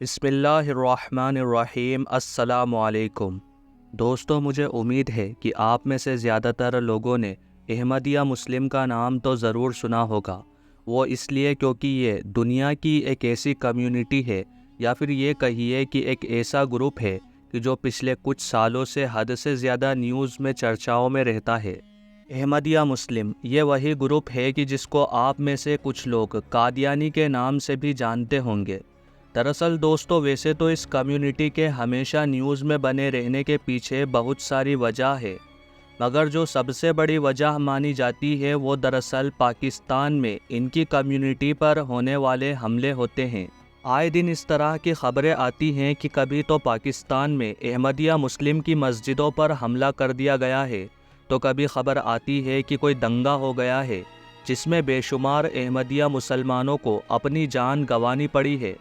بسم اللہ الرحمن الرحیم۔ السلام علیکم دوستو، مجھے امید ہے کہ آپ میں سے زیادہ تر لوگوں نے احمدیہ مسلم کا نام تو ضرور سنا ہوگا۔ وہ اس لیے کیونکہ یہ دنیا کی ایک ایسی کمیونٹی ہے، یا پھر یہ کہیے کہ ایک ایسا گروپ ہے کہ جو پچھلے کچھ سالوں سے حد سے زیادہ نیوز میں چرچاؤں میں رہتا ہے۔ احمدیہ مسلم یہ وہی گروپ ہے کہ جس کو آپ میں سے کچھ لوگ قادیانی کے نام سے بھی جانتے ہوں گے۔ دراصل دوستو، ویسے تو اس کمیونٹی کے ہمیشہ نیوز میں بنے رہنے کے پیچھے بہت ساری وجہ ہے، مگر جو سب سے بڑی وجہ مانی جاتی ہے وہ دراصل پاکستان میں ان کی کمیونٹی پر ہونے والے حملے ہوتے ہیں۔ آئے دن اس طرح کی خبریں آتی ہیں کہ کبھی تو پاکستان میں احمدیہ مسلم کی مسجدوں پر حملہ کر دیا گیا ہے، تو کبھی خبر آتی ہے کہ کوئی دنگا ہو گیا ہے جس میں بے شمار احمدیہ مسلمانوں کو اپنی جان گنوانی پڑی ہے۔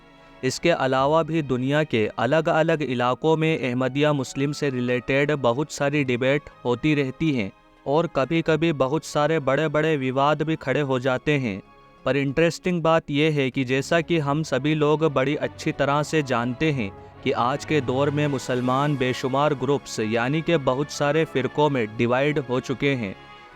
اس کے علاوہ بھی دنیا کے الگ الگ علاقوں میں احمدیہ مسلم سے ریلیٹڈ بہت ساری ڈیبیٹ ہوتی رہتی ہیں، اور کبھی کبھی بہت سارے بڑے بڑے وواد بھی کھڑے ہو جاتے ہیں۔ پر انٹرسٹنگ بات یہ ہے کہ جیسا کہ ہم سبھی لوگ بڑی اچھی طرح سے جانتے ہیں کہ آج کے دور میں مسلمان بے شمار گروپس یعنی کہ بہت سارے فرقوں میں ڈیوائیڈ ہو چکے ہیں۔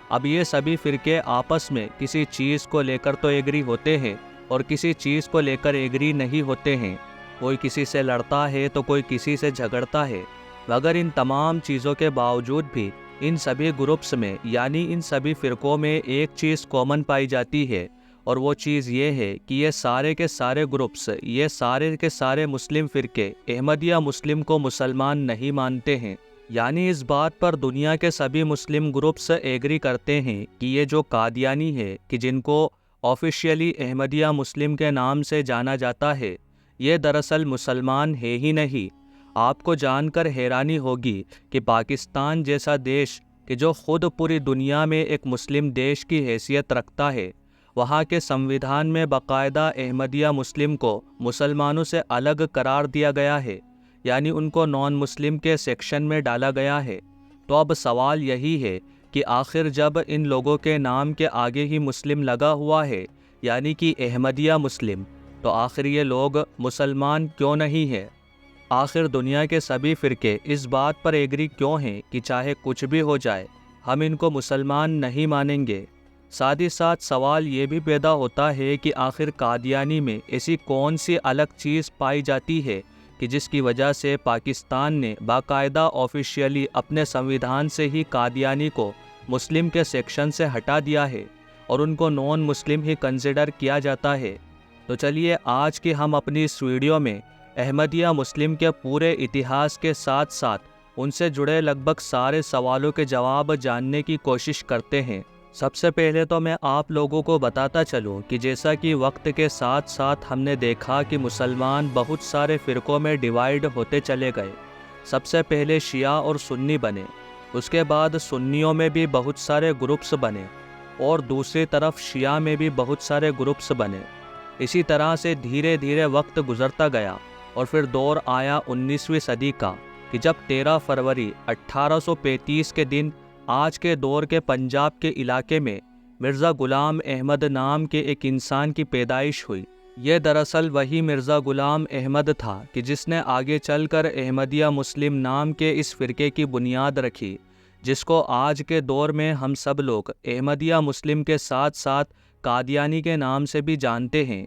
اب یہ سبھی فرقے آپس میں کسی چیز کو لے کر تو ایگری ہوتے ہیں اور کسی چیز کو لے کر ایگری نہیں ہوتے ہیں۔ کوئی کسی سے لڑتا ہے تو کوئی کسی سے جھگڑتا ہے، مگر ان تمام چیزوں کے باوجود بھی ان سبھی گروپس میں یعنی ان سبھی فرقوں میں ایک چیز کامن پائی جاتی ہے، اور وہ چیز یہ ہے کہ یہ سارے کے سارے گروپس، یہ سارے کے سارے مسلم فرقے احمدیہ مسلم کو مسلمان نہیں مانتے ہیں۔ یعنی اس بات پر دنیا کے سبھی مسلم گروپس ایگری کرتے ہیں کہ یہ جو قادیانی ہے کہ جن کو آفیشیلی احمدیہ مسلم کے نام سے جانا جاتا ہے، یہ دراصل مسلمان ہے ہی نہیں۔ آپ کو جان کر حیرانی ہوگی کہ پاکستان جیسا دیش کہ جو خود پوری دنیا میں ایک مسلم دیش کی حیثیت رکھتا ہے، وہاں کے سنویدھان میں باقاعدہ احمدیہ مسلم کو مسلمانوں سے الگ قرار دیا گیا ہے، یعنی ان کو نان مسلم کے سیکشن میں ڈالا گیا ہے۔ تو اب سوال یہی ہے کہ آخر جب ان لوگوں کے نام کے آگے ہی مسلم لگا ہوا ہے یعنی کہ احمدیہ مسلم، تو آخر یہ لوگ مسلمان کیوں نہیں ہے؟ آخر دنیا کے سبھی فرقے اس بات پر ایگری کیوں ہیں کہ چاہے کچھ بھی ہو جائے ہم ان کو مسلمان نہیں مانیں گے؟ ساتھ ہی ساتھ سوال یہ بھی پیدا ہوتا ہے کہ آخر قادیانی میں ایسی کون سی الگ چیز پائی جاتی ہے کہ جس کی وجہ سے پاکستان نے باقاعدہ آفیشیلی اپنے سنویدھان سے ہی قادیانی کو مسلم کے سیکشن سے ہٹا دیا ہے اور ان کو نان مسلم ہی کنسیڈر کیا جاتا ہے۔ تو چلیے آج کی ہم اپنی اس ویڈیو میں احمدیہ مسلم کے پورے اتہاس کے ساتھ ساتھ ان سے جڑے لگ بھگ سارے سوالوں کے جواب جاننے کی کوشش کرتے ہیں۔ سب سے پہلے تو میں آپ لوگوں کو بتاتا چلوں کہ جیسا کہ وقت کے ساتھ ساتھ ہم نے دیکھا کہ مسلمان بہت سارے فرقوں میں ڈیوائیڈ ہوتے چلے گئے۔ سب سے پہلے شیعہ اور سنی بنے، اس کے بعد سنیوں میں بھی بہت سارے گروپس بنے، اور دوسری طرف شیعہ میں بھی بہت سارے گروپس بنے۔ اسی طرح سے دھیرے دھیرے وقت گزرتا گیا، اور پھر دور آیا 19ویں صدی کا کہ جب 13 فروری 1835 کے دن آج کے دور کے پنجاب کے علاقے میں مرزا غلام احمد نام کے ایک انسان کی پیدائش ہوئی۔ یہ دراصل وہی مرزا غلام احمد تھا کہ جس نے آگے چل کر احمدیہ مسلم نام کے اس فرقے کی بنیاد رکھی، جس کو آج کے دور میں ہم سب لوگ احمدیہ مسلم کے ساتھ ساتھ قادیانی کے نام سے بھی جانتے ہیں۔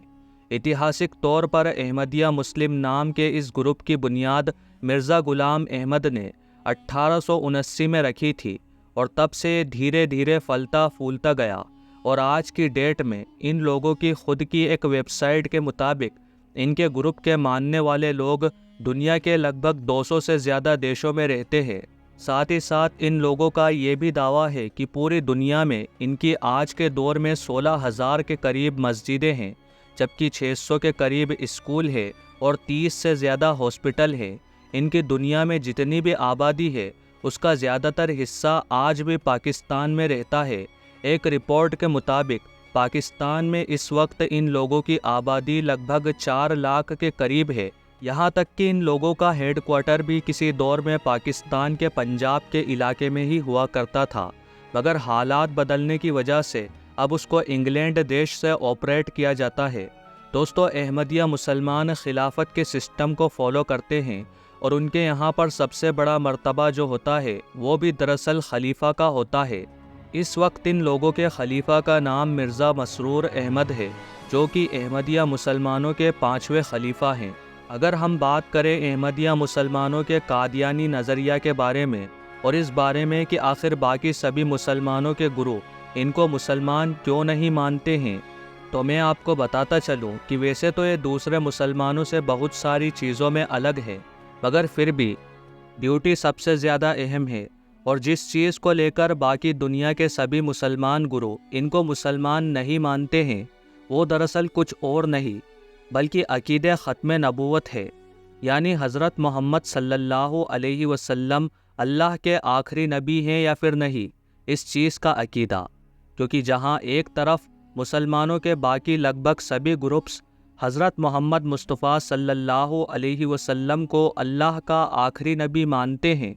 اتہاسک طور پر احمدیہ مسلم نام کے اس گروپ کی بنیاد مرزا غلام احمد نے 1879 میں رکھی تھی، اور تب سے دھیرے دھیرے پھلتا پھولتا گیا، اور آج کی ڈیٹ میں ان لوگوں کی خود کی ایک ویب سائٹ کے مطابق ان کے گروپ کے ماننے والے لوگ دنیا کے لگ بھگ 200 سے زیادہ دیشوں میں رہتے ہیں۔ ساتھ ہی ساتھ ان لوگوں کا یہ بھی دعویٰ ہے کہ پوری دنیا میں ان کی آج کے دور میں 16,000 کے قریب مسجدیں ہیں، جبکہ 600 کے قریب اسکول ہے اور 30 سے زیادہ ہاسپٹل ہے۔ ان کی دنیا میں جتنی بھی آبادی ہے اس کا زیادہ تر حصہ آج بھی پاکستان میں رہتا ہے۔ ایک رپورٹ کے مطابق پاکستان میں اس وقت ان لوگوں کی آبادی لگ بھگ 4 لاکھ کے قریب ہے، یہاں تک کہ ان لوگوں کا ہیڈ کوارٹر بھی کسی دور میں پاکستان کے پنجاب کے علاقے میں ہی ہوا کرتا تھا، مگر حالات بدلنے کی وجہ سے اب اس کو انگلینڈ دیش سے آپریٹ کیا جاتا ہے۔ دوستو احمدیہ مسلمان خلافت کے سسٹم کو فالو کرتے ہیں اور ان کے یہاں پر سب سے بڑا مرتبہ جو ہوتا ہے وہ بھی دراصل خلیفہ کا ہوتا ہے۔ اس وقت ان لوگوں کے خلیفہ کا نام مرزا مسرور احمد ہے، جو کہ احمدیہ مسلمانوں کے 5ویں خلیفہ ہیں۔ اگر ہم بات کریں احمدیہ مسلمانوں کے قادیانی نظریہ کے بارے میں اور اس بارے میں کہ آخر باقی سبھی مسلمانوں کے گروہ ان کو مسلمان کیوں نہیں مانتے ہیں، تو میں آپ کو بتاتا چلوں کہ ویسے تو یہ دوسرے مسلمانوں سے بہت ساری چیزوں میں الگ ہے، مگر پھر بھی ڈیوٹی سب سے زیادہ اہم ہے، اور جس چیز کو لے کر باقی دنیا کے سبھی مسلمان گروہ ان کو مسلمان نہیں مانتے ہیں وہ دراصل کچھ اور نہیں بلکہ عقیدہ ختم نبوت ہے، یعنی حضرت محمد صلی اللہ علیہ وسلم اللہ کے آخری نبی ہیں یا پھر نہیں، اس چیز کا عقیدہ۔ کیونکہ جہاں ایک طرف مسلمانوں کے باقی لگ بھگ سبھی گروپس حضرت محمد مصطفیٰ صلی اللہ علیہ وسلم کو اللہ کا آخری نبی مانتے ہیں،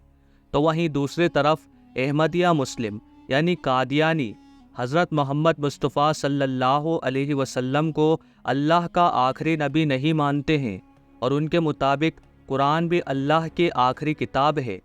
تو وہیں دوسری طرف احمدیہ مسلم یعنی قادیانی حضرت محمد مصطفیٰ صلی اللہ علیہ وسلم کو اللہ کا آخری نبی نہیں مانتے ہیں، اور ان کے مطابق قرآن بھی اللہ کی آخری کتاب ہے۔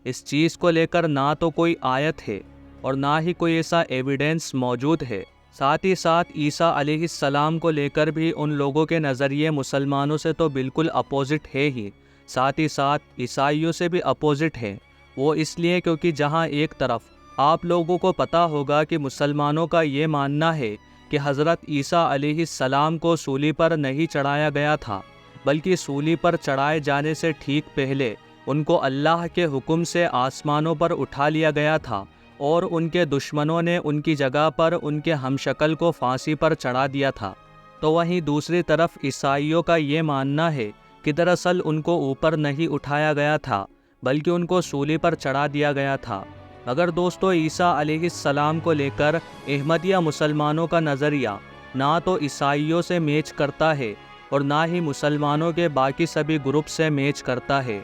اس چیز کو لے کر نہ تو کوئی آیت ہے اور نہ ہی کوئی ایسا ایویڈنس موجود ہے۔ ساتھ ہی ساتھ عیسیٰ علیہ السلام کو لے کر بھی ان لوگوں کے نظریے مسلمانوں سے تو بالکل اپوزٹ ہے ہی، ساتھ ہی ساتھ عیسائیوں سے بھی اپوزٹ ہے۔ وہ اس لیے کیونکہ جہاں ایک طرف آپ لوگوں کو پتہ ہوگا کہ مسلمانوں کا یہ ماننا ہے کہ حضرت عیسیٰ علیہ السلام کو سولی پر نہیں چڑھایا گیا تھا، بلکہ سولی پر چڑھائے جانے سے ٹھیک پہلے ان کو اللہ کے حکم سے آسمانوں پر اٹھا لیا گیا تھا، اور ان کے دشمنوں نے ان کی جگہ پر ان کے ہمشکل کو پھانسی پر چڑھا دیا تھا۔ تو وہیں دوسری طرف عیسائیوں کا یہ ماننا ہے کہ دراصل ان کو اوپر نہیں اٹھایا گیا تھا بلکہ ان کو سولی پر چڑھا دیا گیا تھا۔ مگر دوستو عیسیٰ علیہ السلام کو لے کر احمدیہ مسلمانوں کا نظریہ نہ تو عیسائیوں سے میچ کرتا ہے اور نہ ہی مسلمانوں کے باقی سبھی گروپ سے میچ کرتا ہے۔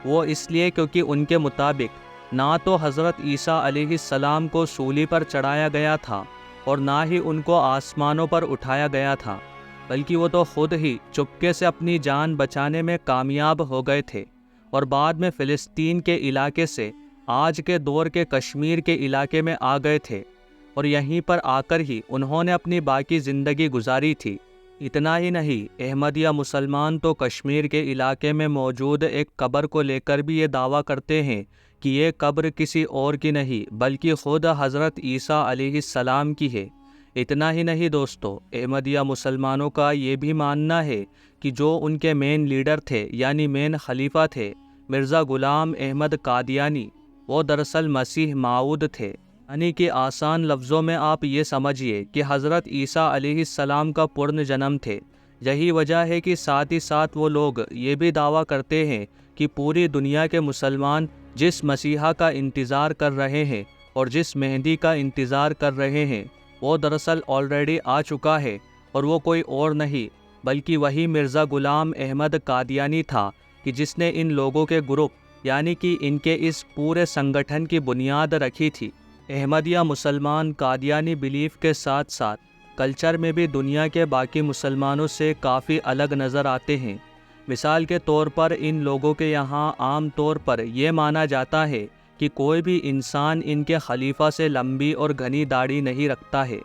وہ اس لیے کیونکہ ان کے مطابق نہ تو حضرت عیسیٰ علیہ السلام کو سولی پر چڑھایا گیا تھا اور نہ ہی ان کو آسمانوں پر اٹھایا گیا تھا، بلکہ وہ تو خود ہی چپکے سے اپنی جان بچانے میں کامیاب ہو گئے تھے، اور بعد میں فلسطین کے علاقے سے آج کے دور کے کشمیر کے علاقے میں آ گئے تھے، اور یہیں پر آ کر ہی انہوں نے اپنی باقی زندگی گزاری تھی۔ اتنا ہی نہیں، احمدیہ مسلمان تو کشمیر کے علاقے میں موجود ایک قبر کو لے کر بھی یہ دعویٰ کرتے ہیں کہ یہ قبر کسی اور کی نہیں بلکہ خود حضرت عیسیٰ علیہ السلام کی ہے۔ اتنا ہی نہیں دوستو، احمدیہ مسلمانوں کا یہ بھی ماننا ہے کہ جو ان کے مین لیڈر تھے یعنی مین خلیفہ تھے مرزا غلام احمد قادیانی، وہ دراصل مسیح موعود تھے، یعنی کہ آسان لفظوں میں آپ یہ سمجھیے کہ حضرت عیسیٰ علیہ السلام کا پرن جنم تھے۔ یہی وجہ ہے کہ ساتھ ہی ساتھ وہ لوگ یہ بھی دعویٰ کرتے ہیں کہ پوری دنیا کے مسلمان جس مسیحا کا انتظار کر رہے ہیں اور جس مہدی کا انتظار کر رہے ہیں وہ دراصل آلریڈی آ چکا ہے، اور وہ کوئی اور نہیں بلکہ وہی مرزا غلام احمد قادیانی تھا کہ جس نے ان لوگوں کے گروپ یعنی کہ ان کے اس پورے سنگٹھن کی بنیاد رکھی تھی۔ احمدیہ مسلمان قادیانی بیلیف کے ساتھ ساتھ کلچر میں بھی دنیا کے باقی مسلمانوں سے کافی الگ نظر آتے ہیں۔ مثال کے طور پر ان لوگوں کے یہاں عام طور پر یہ مانا جاتا ہے کہ کوئی بھی انسان ان کے خلیفہ سے لمبی اور گھنی داڑھی نہیں رکھتا ہے۔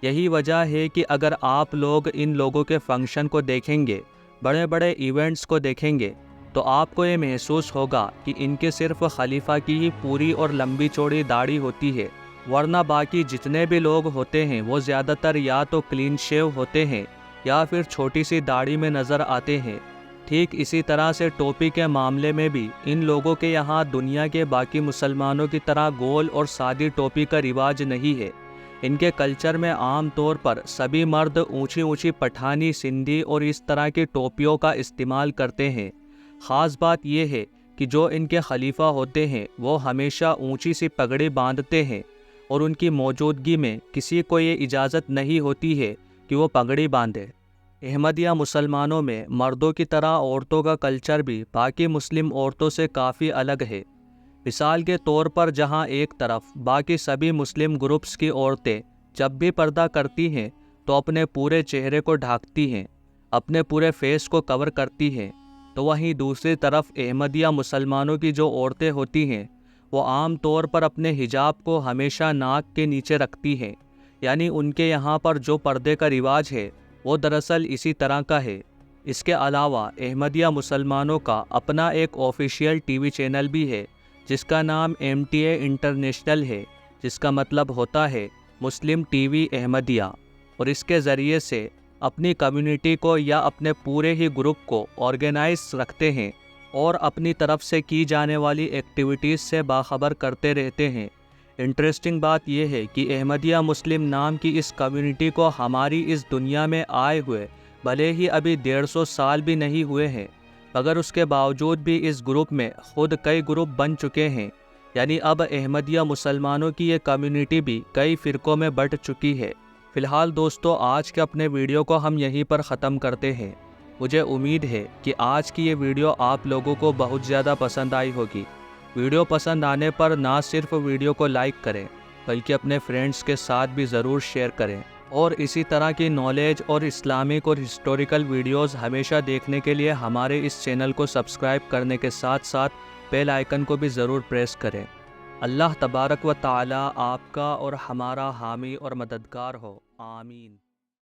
یہی وجہ ہے کہ اگر آپ لوگ ان لوگوں کے فنکشن کو دیکھیں گے، بڑے بڑے ایونٹس کو دیکھیں گے، تو آپ کو یہ محسوس ہوگا کہ ان کے صرف خلیفہ کی ہی پوری اور لمبی چوڑی داڑھی ہوتی ہے، ورنہ باقی جتنے بھی لوگ ہوتے ہیں وہ زیادہ تر یا تو کلین شیو ہوتے ہیں یا پھر چھوٹی سی داڑھی میں نظر آتے ہیں۔ ٹھیک اسی طرح سے ٹوپی کے معاملے میں بھی ان لوگوں کے یہاں دنیا کے باقی مسلمانوں کی طرح گول اور سادی ٹوپی کا رواج نہیں ہے۔ ان کے کلچر میں عام طور پر سبھی مرد اونچی اونچی پٹھانی، سندھی اور اس طرح کی ٹوپیوں کا استعمال کرتے ہیں۔ خاص بات یہ ہے کہ جو ان کے خلیفہ ہوتے ہیں وہ ہمیشہ اونچی سی پگڑی باندھتے ہیں، اور ان کی موجودگی میں کسی کو یہ اجازت نہیں ہوتی ہے کہ وہ پگڑی باندھے۔ احمدیہ مسلمانوں میں مردوں کی طرح عورتوں کا کلچر بھی باقی مسلم عورتوں سے کافی الگ ہے۔ مثال کے طور پر جہاں ایک طرف باقی سبھی مسلم گروپس کی عورتیں جب بھی پردہ کرتی ہیں تو اپنے پورے چہرے کو ڈھانکتی ہیں، اپنے پورے فیس کو کور کرتی ہیں، تو وہیں دوسری طرف احمدیہ مسلمانوں کی جو عورتیں ہوتی ہیں وہ عام طور پر اپنے حجاب کو ہمیشہ ناک کے نیچے رکھتی ہیں، یعنی ان کے یہاں پر جو پردے کا رواج ہے وہ دراصل اسی طرح کا ہے۔ اس کے علاوہ احمدیہ مسلمانوں کا اپنا ایک آفیشیل ٹی وی چینل بھی ہے جس کا نام MTA انٹرنیشنل ہے، جس کا مطلب ہوتا ہے مسلم ٹی وی احمدیہ، اور اس کے ذریعے سے اپنی کمیونٹی کو یا اپنے پورے ہی گروپ کو آرگنائز رکھتے ہیں اور اپنی طرف سے کی جانے والی ایکٹیویٹیز سے باخبر کرتے رہتے ہیں۔ انٹرسٹنگ بات یہ ہے کہ احمدیہ مسلم نام کی اس کمیونٹی کو ہماری اس دنیا میں آئے ہوئے بھلے ہی ابھی 150 سال بھی نہیں ہوئے ہیں، مگر اس کے باوجود بھی اس گروپ میں خود کئی گروپ بن چکے ہیں، یعنی اب احمدیہ مسلمانوں کی یہ کمیونٹی بھی کئی فرقوں میں بٹ چکی ہے۔ فی الحال دوستو، آج کے اپنے ویڈیو کو ہم یہیں پر ختم کرتے ہیں۔ مجھے امید ہے کہ آج کی یہ ویڈیو آپ لوگوں کو بہت زیادہ پسند آئی ہوگی۔ ویڈیو پسند آنے پر نہ صرف ویڈیو کو لائک کریں بلکہ اپنے فرینڈز کے ساتھ بھی ضرور شیئر کریں، اور اسی طرح کی نالج اور اسلامک اور ہسٹوریکل ویڈیوز ہمیشہ دیکھنے کے لیے ہمارے اس چینل کو سبسکرائب کرنے کے ساتھ ساتھ بیل آئیکن کو بھی ضرور پریس کریں۔ اللہ تبارک و تعالی آپ کا اور ہمارا حامی اور مددگار ہو، آمین۔